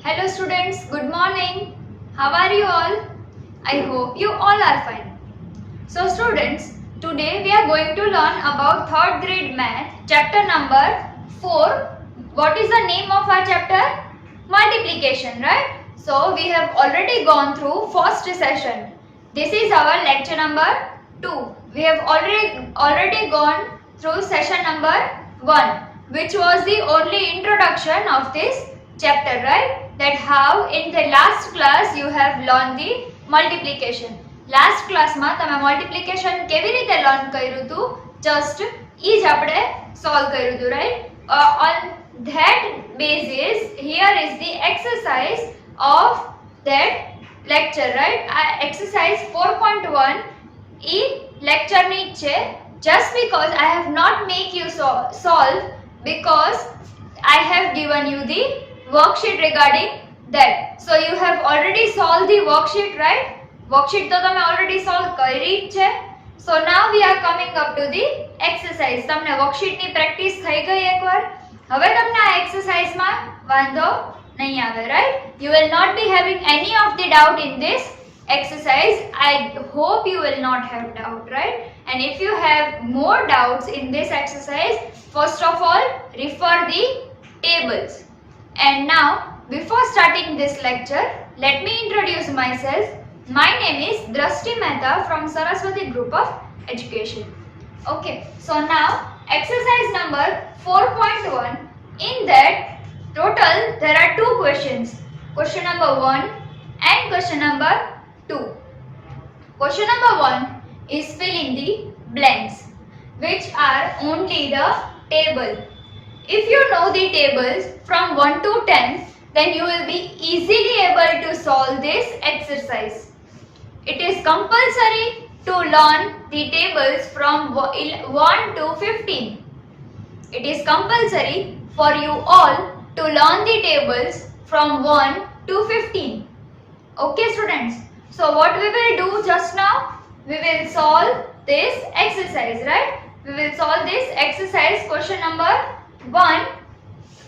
Hello students, good morning. How are you all? I hope you all are fine. So students, today we are going to learn about 3rd grade math chapter number 4. What is the name of our chapter? Multiplication, right? So we have already gone through first session. This is our lecture number 2. We have already gone through session number 1, which was the only introduction of this chapter, right? That how in the last class you have learned the multiplication. Last ક્લાસમાં તમે multiplication કેવી રીતે learn કર્યું હતું just ઈ જ આપણે solve કર્યું હતું right on that basis here is the exercise of that lecture right આ એક્સરસાઇઝ 4.1 ઈ લેક્ચરની જ છે just because I have not make you solve because I have given you the worksheet regarding that. So you have already solved the worksheet, right? Worksheet તો તમે already solve કરી જ છે. So now we are coming up to the exercise. તમને worksheet ની practice થઈ ગઈ એકવાર. હવે તમને આ exercise માં વાંધો નહીં આવે, right? You will not be having any of the doubt in this exercise. I hope you will not have doubt, right? And if you have more doubts in this exercise, first of all refer the tables. And now before starting this lecture, let me introduce myself. My name is Drashti Mehta from Saraswati Group of Education. Okay, so now exercise number 4.1. In that total there are 2 questions. Question number 1 and question number 2. Question number 1 is fill in the blanks, which are only the table. If you know the tables from 1 to 10, then you will be easily able to solve this exercise. It is compulsory to learn the tables from 1 to 15. It is compulsory for you all to learn the tables from 1 to 15. Okay students, so what we will do just now, we will solve this exercise, right? We will solve this exercise question number 1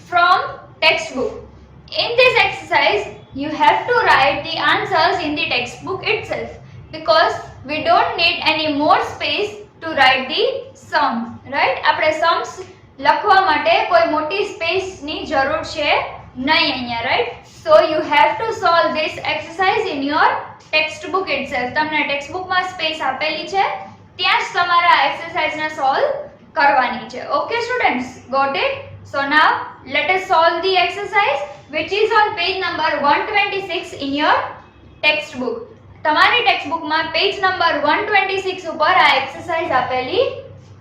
from textbook. In this exercise, you have to write the answers in the textbook itself because we don't need any more space to write the sum, right? આપણે sums લખવા માટે કોઈ મોટી space ની જરૂર છે નહીં અહીંયા, right? So you have to solve this exercise in your textbook itself. તમને textbook માં સ્પેસ આપેલી છે, ત્યાં જ તમારે આ exercise ને solve કરવાની છે. Okay students, got it? So now let us solve the exercise which is on page number 126 in your textbook. તમારી ટેક્સ્ટબુક માં પેજ નંબર 126 ઉપર આ એક્સરસાઇઝ આપેલી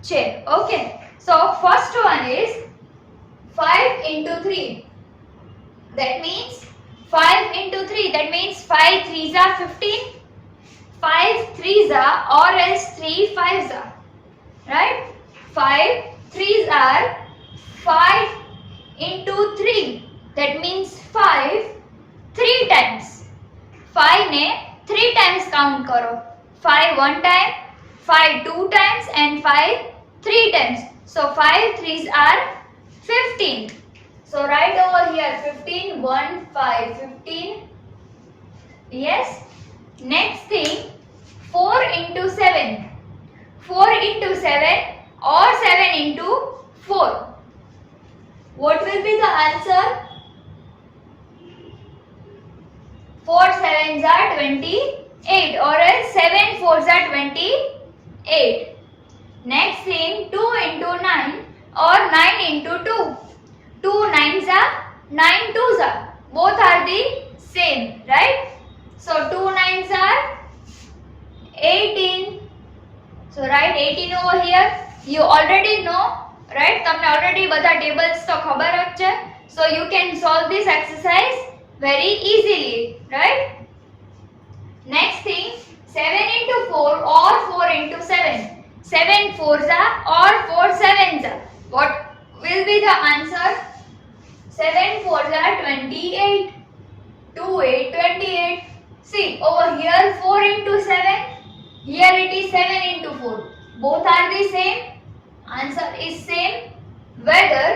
છે. Okay, so first one is 5 into 3. That means 5 into 3, that means 5 3s are 15, 5 3s are or else 3 5s are, right? 5 3s are 5 into 3, that means 5 3 times. 5 ने 3 times count करो. 5 1 time, 5 2 times and 5 3 times. So 5 3s are 15. So write over here 15 1 5 15. Yes. Next thing 4 into 7. 4 into 7 or 7 into 4. What will be the answer? 4 7s are 28 or else 7 4s are 28. Next thing 2 into 9 or 9 into 2. 2 9s are 9 2s are. Both are the same, right? So 2 9s are 18. So write 18 over here. You already know, right? તમને already બધા tables તો ખબર જ છે. So you can solve this exercise very easily, right? Next thing 7 into 4 or 4 into 7. 7 4s are or 4 7s are. What will be the answer? 7 4s are 28. 2 8 28. See over here 4 into 7. Here it is 7 into 4. Both are the same. Answer is same. Whether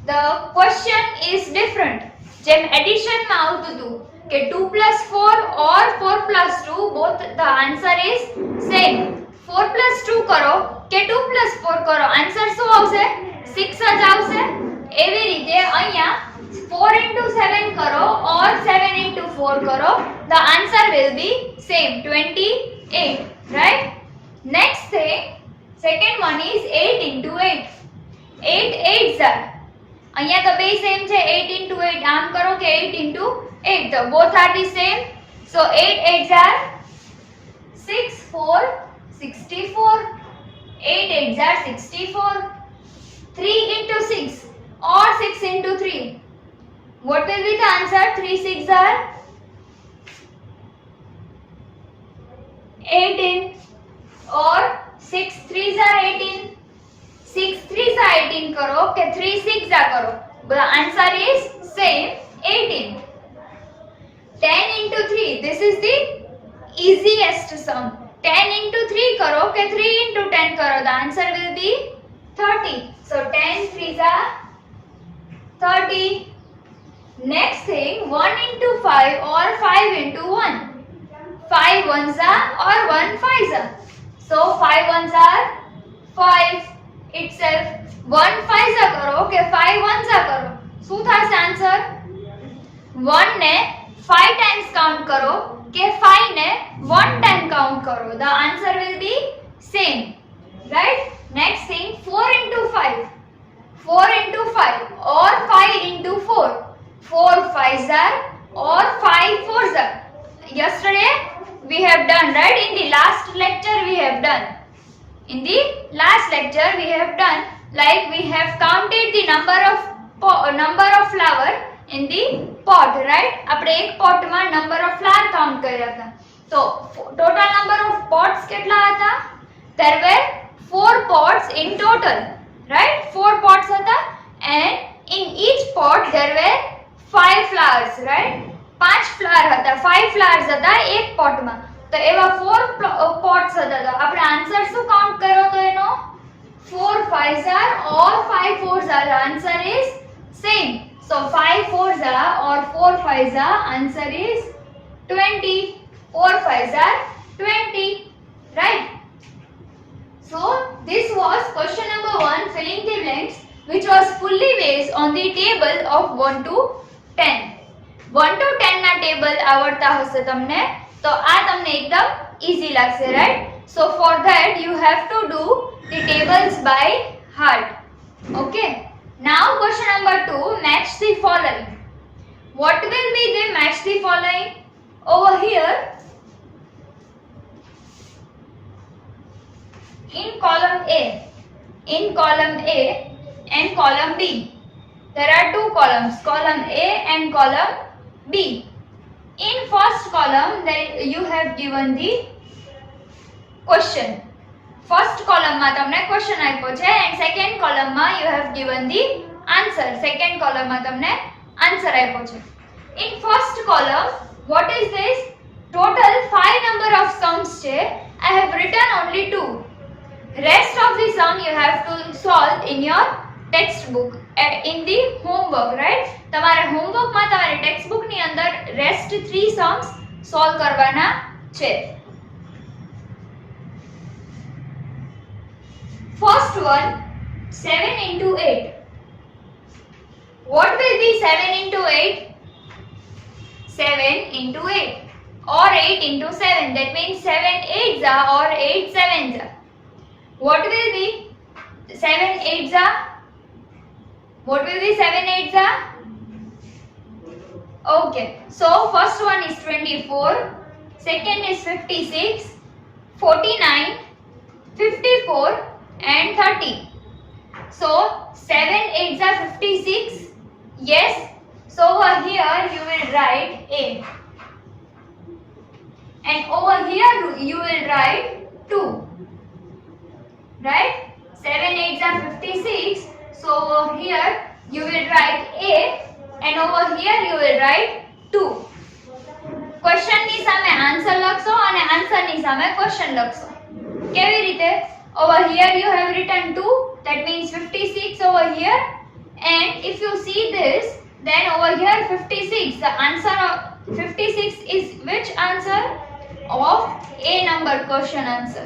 the question is different. જેમ addition માં આવતું હતું કે 2 + 4 or 4 + 2 both the answer is same. 4 + 2 કરો કે 2 + 4 કરો answer શું આવશે 6 જ આવશે. એવી રીતે અહીંયા 4 * 7 કરો or 7 * 4 કરો the answer will be same 28, right? Next thing, second one is 8 * 8. 8 8s are, અહીંયા તો બે સેમ છે 8 * 8 આમ કરો કે 8 * 8 તો both are the same. So 8 8s are 6 4 64. 8 8s are 64. 3 * 6 or 6 * 3. What will be the answer? 3 6s are 18 or 6 3s are 18. 6 3s are 18 करो के 3 6s are करो. The answer is same 18. 10 * 3. This is the easiest sum. 10 * 3 करो के 3 * 10 करो. The answer will be 30. So 10 3s are 30. Next thing, 1 * 5 or 5 * 1. 5 1s are or 1 5s are. So 5 1s are 5 itself. 1 5s are करो के 5 1s are करो. શું થશે answer? 1 ને 5 times count करो के 5 ने 1 time count करो. The answer will be same, right? Next thing, 4 * 5. 4 * 5 or 5 * 4. 4 5s are or 5 4s are. Yesterday we have done, right? In the last lecture we have done. In the last lecture we have done, like we have counted the number of flower in the pot, right? આપણે એક pot માં number of flower count કર્યા હતા. તો total number of pots કેટલા હતા? There were 4 pots in total, right? 4 pots હતા and in each pot there were 5 flowers, right? 5 flower હતા, 5 flowers હતા એક pot માં. તો એવા 4 pots હતા. તો આપણે આન્સર શું કાઉન્ટ કર્યો તો એનો 4 5s are or 5 4s are. The answer is same. So 5 4s are or 4 5s are. Answer is 20. 4 5s are 20, right? So this was question number 1, filling the blanks, which was fully based on the table of 1 to 10. 1 to 10 ના table આવડતા હશે તમને તો આ તમને એકદમ easy લાગશે, right? So for that you have to do the tables by heart. Okay. Now question number 2, match the following. What will be the match the following? Over here in column A and column B, there are 2 columns, column A and column B. In first column you have given the question. First column માં તમને question આપ્યો છે and second column માં you have given the answer. Second column માં તમને answer આપ્યો છે. In first column, what is this? Total 5 number of sums છે. I have written only 2. Rest of the sum you have to solve in your textbook, in the homework, right? તમારે homework માં તમારે textbook ની અંદર rest 3 sums solve કરવાના છે. First one, 7 * 8. What will be 7 * 8? 7 * 8 or 8 * 7. That means 7 8s are or 8 7s are. What will be 7 8s are? What will be 7 8s are? Okay. So first one is 24, second is 56, 49, 54 and 30. So 7 8s are 56. Yes. So over here you will write A. And over here you will write 2. Right? 7 8s are 56. So over here you will write A and over here you will write 2. Question ની સામે answer લખશો અને answer ની સામે question લખશો. કેવી રીતે? Over here you have written 2, that means 56 over here, and if you see this, Then over here 56. The answer of 56 is which answer? Of A number question answer.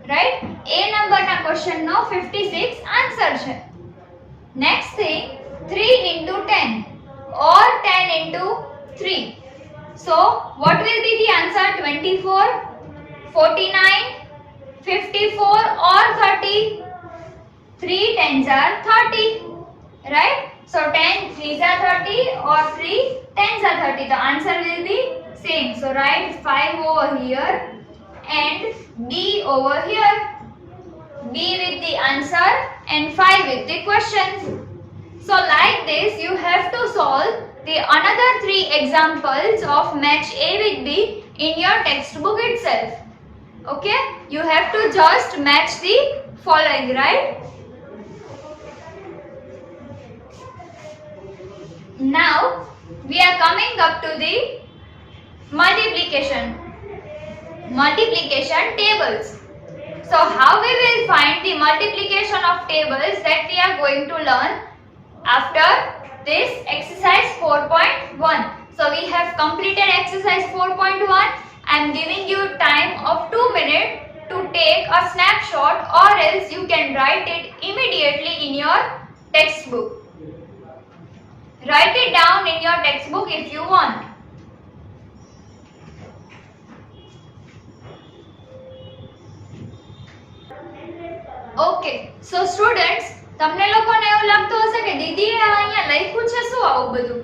Right? A number na question no 56 answer છે. Next thing 3 into 10 or 10 into 3. So what will be the answer? 24, 49, 54 or 30? 3 tens are 30. Right? So 10 3s are 30 or 3 tens are 30. The answer will be same. So write 5 over here and B over here. B with the answer and 5 with the question. So like this you have to solve the another 3 examples of match A with B in your textbook itself. Okay? You have to just match the following, right? Now we are coming up to the multiplication tables. So how we will find the multiplication of tables, that we are going to learn after this exercise 4.1. So we have completed exercise 4.1. I am giving you time of 2 minutes to take a snapshot, or else you can write it immediately in your textbook. Write it down in your textbook if you want. Okay, so students, તમને લોકોને એવું લાગતું હશે કે દીદીએ અહીંયા લખ્યું છે શું આવું બધું?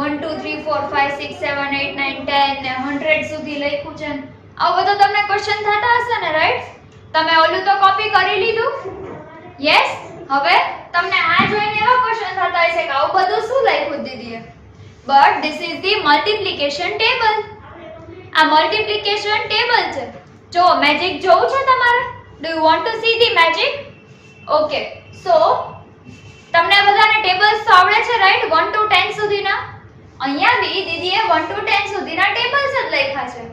1 2 3 4 5 6 7 8 9 10 ને 100 સુધી લખ્યું છે. આવું બધું તમને ક્વેશ્ચન થતા હશે ને, રાઈટ? તમે ઓલું તો કોપી કરી લીધું? યસ. હવે તમને આ જોઈને એવા ક્વેશ્ચન થતા હશે કે આવું બધું શું લખ્યું દીદીએ? But this is the multiplication table. આ મલ્ટીપ્લિકેશન ટેબલ છે. જો મેજિક જોવું છે તમારે? Do you want to see the magic? Okay. So તમને બધાને ટેબલ્સ તો આવડે છે, રાઈટ? 1 to 10 સુધીના. અહીંયા બી દીદીએ 1 to 10 સુધીના ટેબલ્સ જ લખ્યા છે.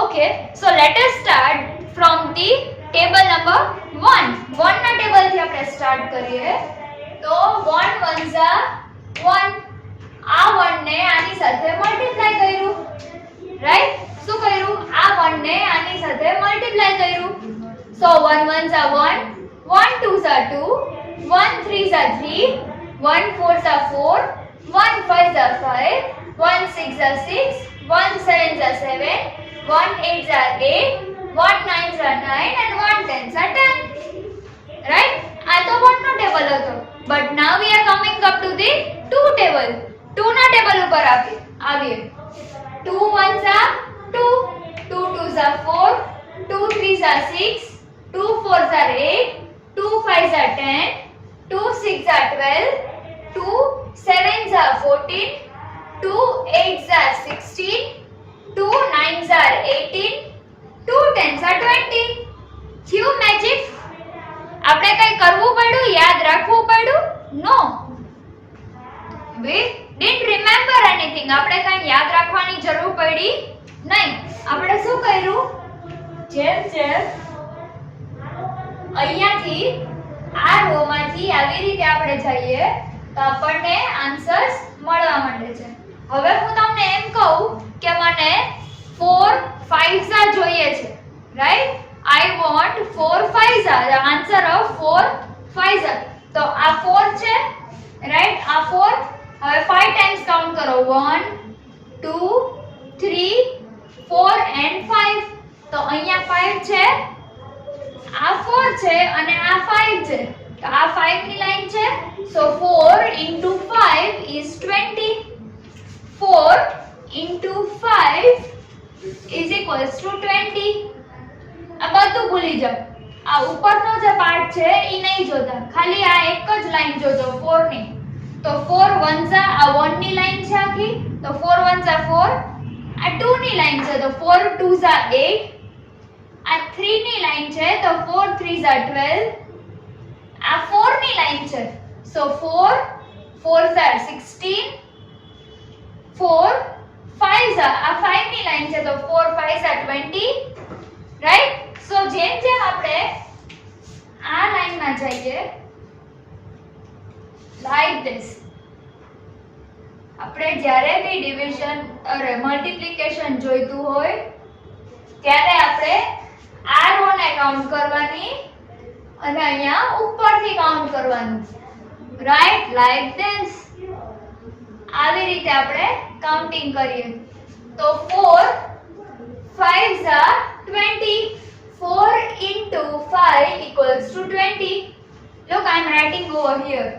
Okay. So let us start from the table number 1. 1 ના ટેબલ થી આપણે સ્ટાર્ટ કરીએ. તો 1 1s are 1. આ 1 ને આની સાથે મલ્ટીપ્લાય કર્યું. રાઈટ? શું કર્યું? આ 1 ને આની સાથે મલ્ટીપ્લાય કર્યું. So 1 1s are 1, 1 2s are 2, 1 3s are 3, 1 4s are 4, 1 5s are 5, 1 6s are 6, 1 7s are 7, 1 8s are 8, 1 9s are 9 and 1 10s are 10. Right? આ તો 1 નો ટેબલ હતો. But now we are coming up to the 2 table. 2 ના table ઉપર આવીએ. 2 1s are 2, 2 2s are 4, 2 3s are 6, 2 4s are 8, 2 5s are 10, 2 6s are 12, 2 7s are 14, 2 8s are 16, 2 9s are 18, 2 10s are 20. થયું magic? આપણે કઈ કરવું પડ્યું? યાદ રાખવું પડ્યું? નો. We didn't remember anything. આપણે કઈ યાદ રાખવાની જરૂર પડી નહીં. આપણે શું કર્યું? જેમ અહીંયાથી આ રો માંથી આવી રીતે આપણે જઈએ તો આપણને આન્સર્સ મળવા માંડે છે. હવે હું તમને એમ કહું કે મને 4 5s જોઈએ છે, right? I want 4 5s, the answer of 4 5s. તો આ 4 છે, રાઈટ? આ 4. હવે 5 ટાઈમ્સ કાઉન્ટ કરો. 1 2 3 4 and 5. તો અહીંયા 5 છે, આ 4 છે અને આ 5 છે. તો આ 5 ની લાઈન છે. So 4 into 5 is 20. 4 into 5 is equals to 20. આ બધું ભૂલી જાઓ. આ ઉપરનો જે પાર્ટ છે ઈ નહીં જોતા, ખાલી આ એક જ લાઈન જોજો 4 ની. તો 4 1s આ 1 ની લાઈન છે આખી. તો 4 1s are 4. આ 2 ની લાઈન છે તો 4 2s are 8. આ 3 ની લાઈન છે તો 4 3s are 12. આ 4 ની લાઈન છે. So 4 4s are 16. 4 5s are, આ 5 ની લાઈન છે તો 4 5s are 20. રાઈટ? સો જેમ આપણે આ લાઈનમાં જઈએ, like this. આપણે જ્યારે બી ડિવિઝન અરે મલ્ટીપ્લિકેશન જોઈતું હોય ત્યારે આપણે આ રો ને કાઉન્ટ કરવાની અને અહીંયા ઉપરથી કાઉન્ટ કરવાનું રાઈટ લાઈક ધીસ આવી રીતે આપણે કાઉન્ટિંગ કરીએ તો 4 5s are 20 4 into 5 equals to 20 look I am writing over here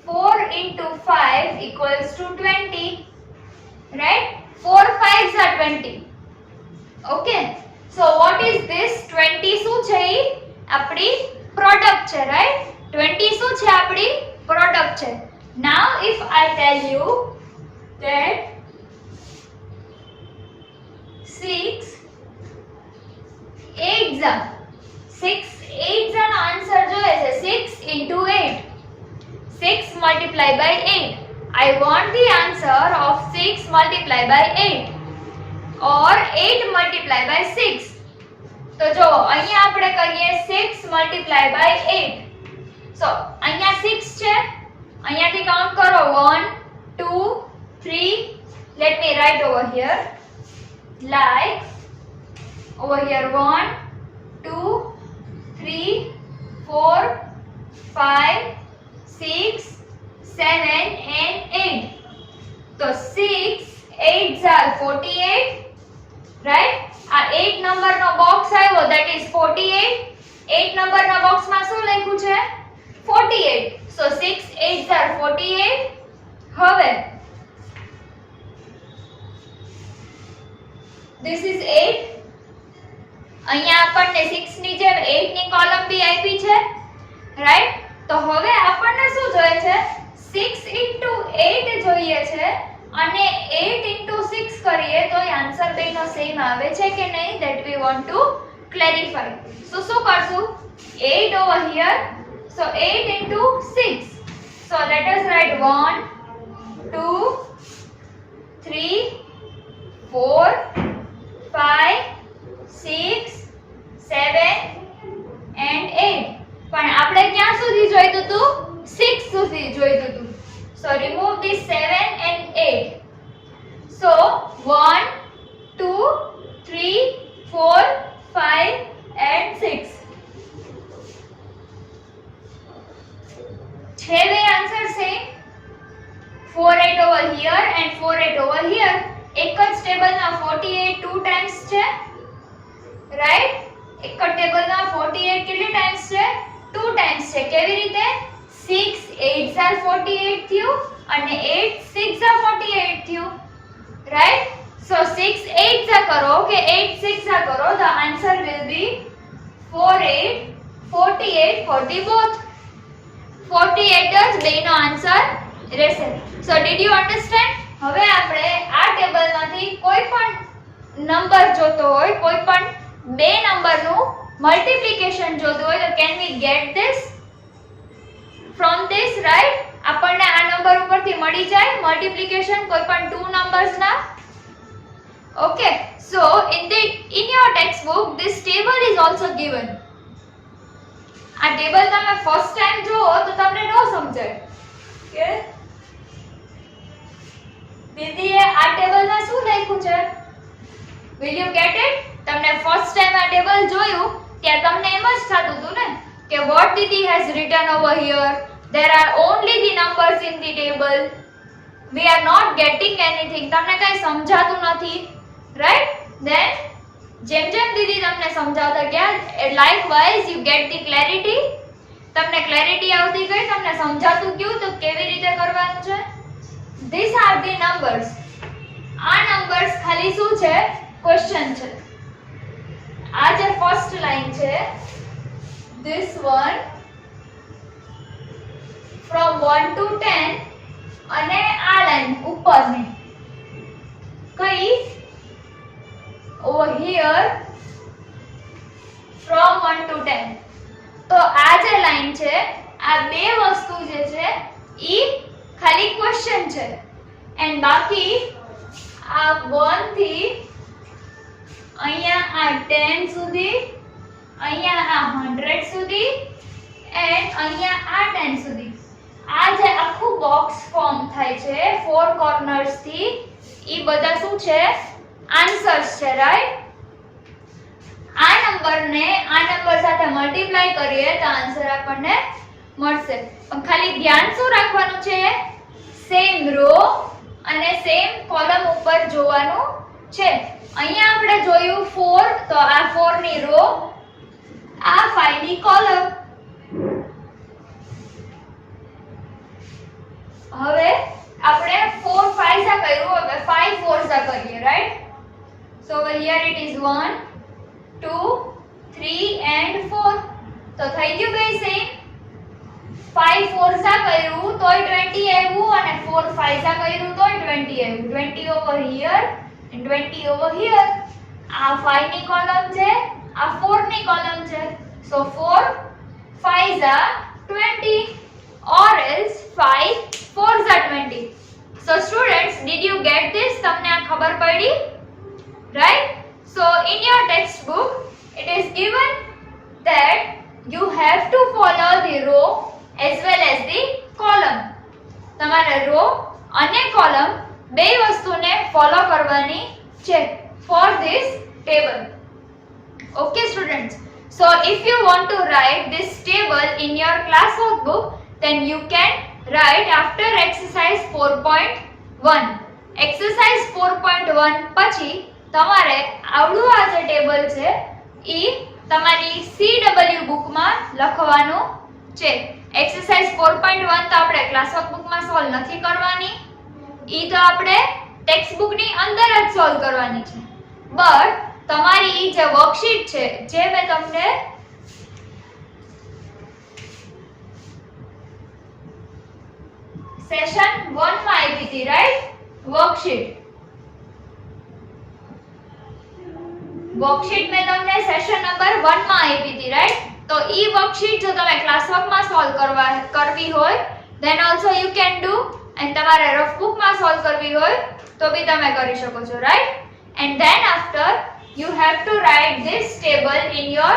4 into 5 equals to 20 right 4 5s are 20 okay so what is this 20 શું છે ઈ આપણી પ્રોડક્ટ છે right 20 શું છે આપણી પ્રોડક્ટ છે now if I tell you that 6 8s are 6 8s નો answer જોઈએ છે 6 into 8 6 multiplied by 8 I want the answer of 6 multiplied by 8 or 8 multiplied by 6 તો જો અહીંયા આપણે કરીએ 6 multiplied by 8 so અહીંયા 6 છે અહીંયાથી કાઉન્ટ કરો 1 2 3 let me write over here like over here 1 2 3 4 5 6 7 and 8 so 6 8s are 48 right આ 8 નંબરનો બોક્સ આવ્યો that is 48 8 નંબરના બોક્સમાં શું લખ્યું છે 48 so 6 8s are 48 હવે this is 8 અહીંયા આપણને 6 ની જેમ 8 ની કોલમ બી આપી છે રાઈટ તો હવે આપણને શું જોઈએ છે 6 into 8 જોઈએ છે અને 8 into 6 કરીએ તો આન્સર બેનો સેમ આવે છે કે નહીં that we want to clarify so શું કરશું 8 over here so 8 into 6 so let us write 1 2 3 4 5 6 7 and 8 પણ આપણે ક્યાં સુધી જોઈતું હતું 6 સુધી જોઈતું હતું so remove this 7 and 8 so 1 2 3 4 5 and 6 છે બે answer same 4 8 over here and 4 8 over here એક જ ટેબલમાં 48 2 ટાઈમ્સ છે રાઈટ એક જ ટેબલમાં 48 કેટલી ટાઈમ્સ છે 2 ટાઈમ્સ છે કેવી રીતે 6 8s are 48 થયું અને 8 6s are 48 થયું રાઈટ so 6 8s are કરો કે 8 6s are કરો the answer will be 4 8 48 40 both 48 જ બેનો આન્સર રહેશે so did you understand હવે આપણે આ ટેબલમાંથી કોઈ પણ નંબર જોતો હોય કોઈ પણ બે નંબરનું મલ્ટીપ્લિકેશન જોતું હોય તો can we get this from this right આપણને આ નંબર ઉપરથી મળી જાય મલ્ટીપ્લિકેશન કોઈ પણ two numbers ના okay so in your textbook this table is also given આ ટેબલ તમે ફર્સ્ટ ટાઈમ જોવો તો તમને ન સમજાય કે દીદીએ આ ટેબલમાં શું લખ્યું છે will you get it તમને ફર્સ્ટ ટાઈમ આ ટેબલ જોયું ત્યારે તમને એમ જ થતું હતું ને કે what Didi has written over here there are only the numbers in the table we are not getting anything તમને કઈ સમજાતું નથી right then જેમ જેમ દીદી તમને સમજાવતા ગયા likewise you get the clarity તમને ક્લેરિટી આવતી ગઈ તમને સમજાતું ગયું તો કેવી રીતે કરવાનું છે these are the numbers આ numbers ખાલી શું છે ક્વેશ્ચન છે આ જે ફર્સ્ટ લાઈન છે this one from 1 to 10 અને આ લાઈન ઉપરની કઈ over here from 1 to 10 તો આ જે લાઈન છે આ બે વસ્તુ જે છે ઈ ખાલી ક્વેશ્ચન છે એન્ડ બાકી આ 1 થી અહીંયા આ 10 સુધી અહીંયા આ 100 સુધી એન્ડ અહીંયા આ 10 સુધી આ જે આખું બોક્સ ફોર્મ થાય છે ફોર કોર્નર્સ થી ઈ બધા શું છે આન્સર્સ છે રાઈટ આ નંબરને આ નંબર સાથે મલ્ટીપ્લાય કરીએ તો આન્સર આપણને મળશે પણ ખાલી ધ્યાન શું રાખવાનું છે સેમ રો અને સેમ કોલમ ઉપર જોવાનું છે અહીંયા આપણે જોયું 4 તો આ 4 ની રો આ 5 ની કોલમ હવે આપણે 4 5 જા કર્યું હવે 5 4 જા કરીએ right so over here it is 1 2 3 and 4 તો થઈ ગયું ગઈ સેમ 5 4 જા કર્યું તોય 20 આવ્યું અને 4 5 જા કર્યું તોય 20 આવ્યું 20 over here and 20 over here આ 5 ની કોલમ છે આ 4 ની કોલમ છે so 4 5 જા 20 or else 5 4 જા 20 so students did you get this તમને આ ખબર પડી right so in your textbook it is given that you have to follow the row as well as the column તમારે રો અને column બે વસ્તુને ફોલો કરવાની છે for this table okay students so if you want to write this table in your class workbook then you can write after exercise 4.1 exercise 4.1 પછી તમારે આવડું આ જે ટેબલ છે ઈ તમારી CW બુક માં લખવાનું છે એક્સરસાઇઝ 4.1 તો આપણે ક્લાસ વર્કબુક માં સોલ્વ નથી કરવાની ઈ તો આપણે ટેક્સ્ટ બુક ની અંદર જ સોલ્વ કરવાની છે બટ તમારી ઈ જે વર્કશીટ છે જે મેં તમને સેશન 1 માં આપી હતી રાઈટ વર્કશીટ મેં તમને સેશન નંબર 1 માં આપી હતી રાઈટ તો ઈ વર્કશીટ જો તમે ક્લાસ વર્ક માં સોલ્વ કરવી હોય then also you can do and તમારે રફ બુક માં સોલ્વ કરવી હોય તો બી તમે કરી શકો છો right and then after you have to write this table in your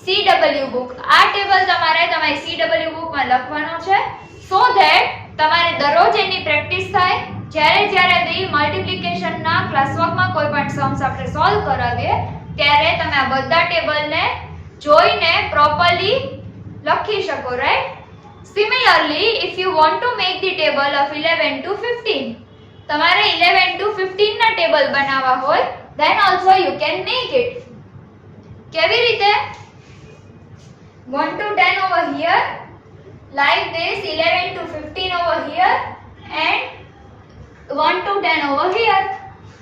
CW book આ ટેબલ તમારે તમારી CW book માં લખવાનો છે so that તમારે દરરોજ એની પ્રેક્ટિસ થાય જ્યારે બી મલ્ટીપ્લિકેશન ના ક્લાસ વર્ક માં કોઈ પણ સમ્સ આપણે સોલ્વ કરાવીએ ત્યારે તમે આ બધા ટેબલને જોઈને પ્રોપરલી લખી શકો right similarly if you want to make the table of 11 to 15 તમારે 11 to 15 ના ટેબલ બનાવવા હોય then also you can make it કેવી રીતે 1 to 10 over here like this 11 to 15 over here and 1 to 10 over here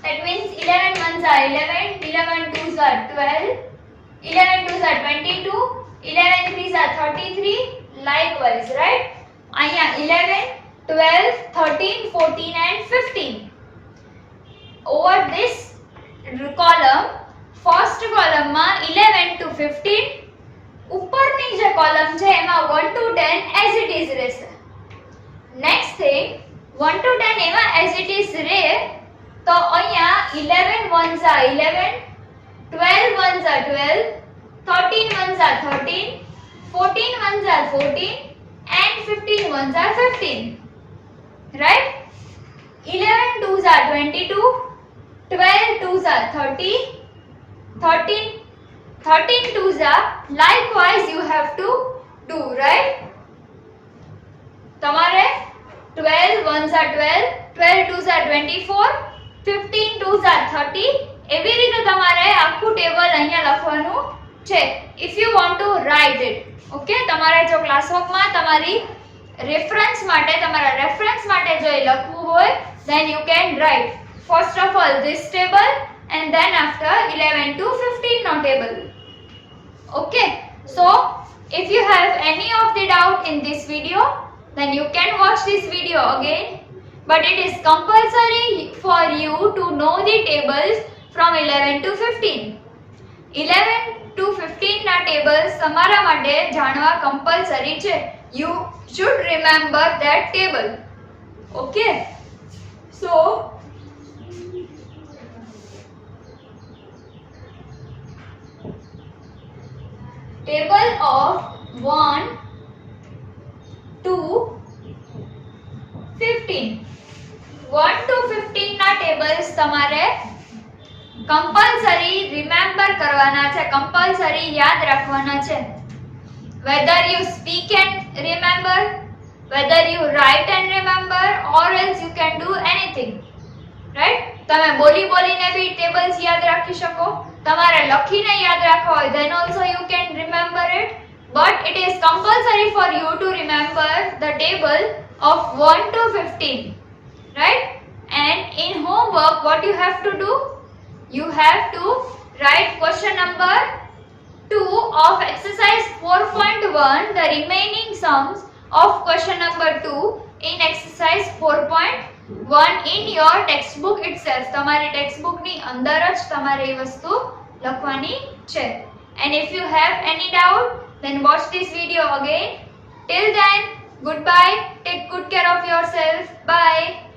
that means 11 ones are 11 11 twos are 12 11 twos are 22 11 threes are 33 likewise right અહીંયા 11 12 13 14 and 15 over this column first column માં 11 to 15 ઉપરની જે column છે એમાં 1 to 10 as it is રહેશે next thing 1 to 10 એમાં as it is રહે તો અહીંયા 11 ones are 11 12 ones are 12 13 ones are 13 14 ones are 14 and 15 ones are 15 right 11 twos are 22 12 twos are 30 13 twos are likewise you have to do right તમારે 12 ones are 12 12 twos are 24 15 twos are 30 એવી રીતે તમારે આખું table અહીંયા લખવાનું છે if you want to write it okay તમારે જો ક્લાસ વર્કમાં તમારી રેફરન્સ માટે જો એ લખવું હોય then you can write first of all this table and then after 11 to 15 no table okay so if you have any of the doubt in this video then you can watch this video again but it is compulsory for you to know the tables from 11 to 15 11 to 15 ના tables તમારા માટે જાણવા compulsory છે you should remember that table okay so table of 1 2 15 1 to 15 ના tables તમારે compulsory remember કરવાના છે, compulsory યાદ રાખવાના છે. whether you speak and remember, whether you write and remember, or else you can do anything, right? તમે બોલીને બી tables યાદ રાખી શકો, તમારે લખીને યાદ રાખવા હોય then also you can remember it, but it is compulsory for you to remember the table of 1 to 15, right? And in homework what you have to do, you have to write question number 2 of exercise 4.1, the remaining sums of question number 2 in exercise 4.1 in your textbook itself. તમારી textbook ની અંદર જ તમારે એ વસ્તુ લખવાની છે. And if you have any doubt, then watch this video again. Till then, goodbye. Take good care of yourself. Bye.